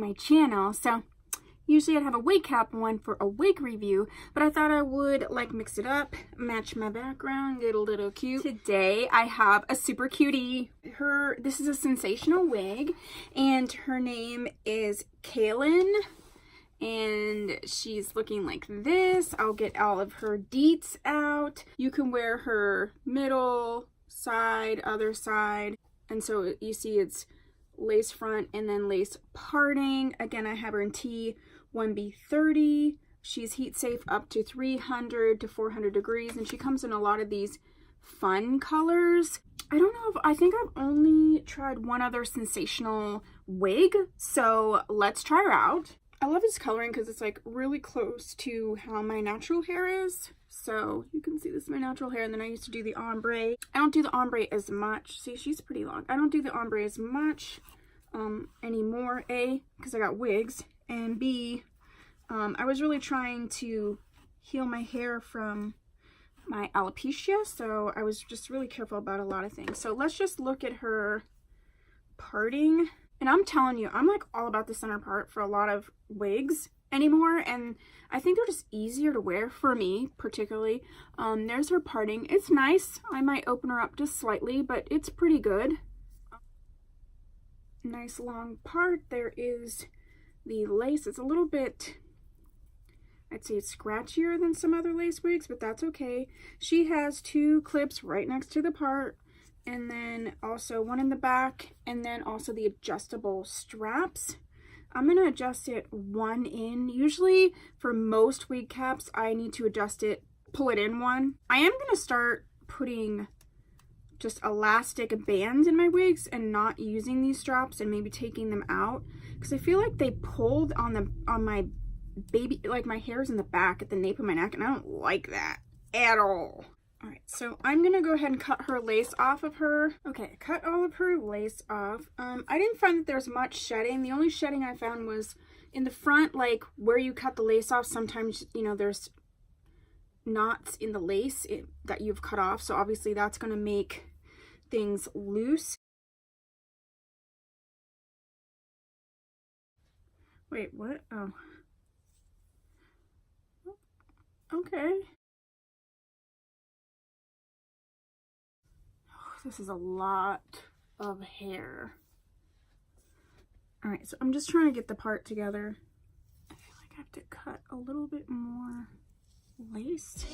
my channel. So usually I'd have a wig cap one for a wig review, but I thought I would like mix it up, match my background, get a little cute. Today I have a super cutie. This is a Sensational wig, and her name is Kailyn, and she's looking like this. I'll get all of her deets out. You can wear her middle, side, other side, and so you see it's lace front and then lace parting. Again, I have her in T1B30. She's heat safe up to 300 to 400 degrees, and she comes in a lot of these fun colors. I think I've only tried one other Sensational wig, so let's try her out. I love this coloring because it's like really close to how my natural hair is. So you can see this is my natural hair, and then I used to do the ombre. I don't do the ombre as much. See, she's pretty long. I don't do the ombre as much anymore. A, because I got wigs, and B, I was really trying to heal my hair from my alopecia, so I was just really careful about a lot of things. So let's just look at her parting. And I'm telling you, I'm like all about the center part for a lot of wigs anymore, and I think they're just easier to wear for me particularly. There's her parting. It's nice. I might open her up just slightly, but it's pretty good. Nice long part. There is the lace. It's a little bit, I'd say it's scratchier than some other lace wigs, but that's okay. She has 2 clips right next to the part, and then also one in the back, and then also the adjustable straps. I'm going to adjust it one in. Usually for most wig caps, I need to adjust it, pull it in one. I am going to start putting just elastic bands in my wigs and not using these straps, and maybe taking them out, because I feel like they pulled on my baby, like my hair's in the back at the nape of my neck, and I don't like that at all. All right, so I'm gonna go ahead and cut her lace off of her. Okay, cut all of her lace off. I didn't find that there's much shedding. The only shedding I found was in the front, like where you cut the lace off. Sometimes, you know, there's knots in the lace that you've cut off, so obviously that's gonna make things loose. Wait, what? Oh. Okay. This is a lot of hair. All right, so I'm just trying to get the part together. I feel like I have to cut a little bit more lace.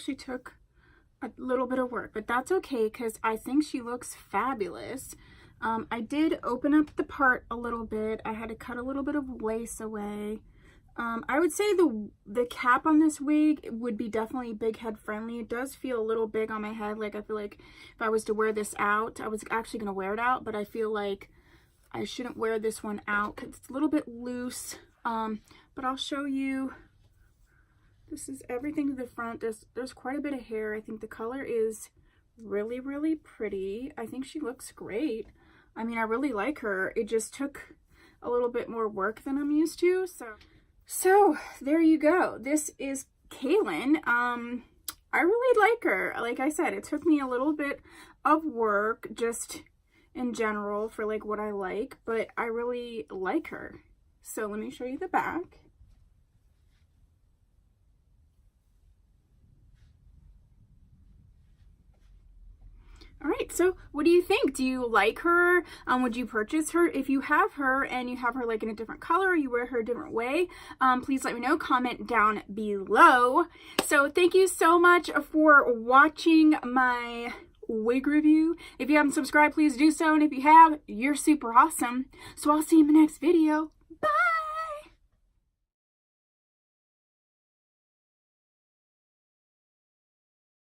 actually took a little bit of work, but that's okay because I think she looks fabulous. I did open up the part a little bit. I had to cut a little bit of lace away. I would say the cap on this wig would be definitely big head friendly. It does feel a little big on my head. Like I feel like if I was to wear this out, I was actually going to wear it out, but I feel like I shouldn't wear this one out because it's a little bit loose. But I'll show you. This is everything to the front. There's quite a bit of hair. I think the color is really, really pretty. I think she looks great. I mean, I really like her. It just took a little bit more work than I'm used to. So there you go. This is Kailyn. I really like her. Like I said, it took me a little bit of work just in general for like what I like, but I really like her. So let me show you the back. All right, so what do you think? Do you like her? Would you purchase her? If you have her and you have her like in a different color or you wear her a different way, please let me know. Comment down below. So thank you so much for watching my wig review. If you haven't subscribed, please do so. And if you have, you're super awesome. So I'll see you in the next video.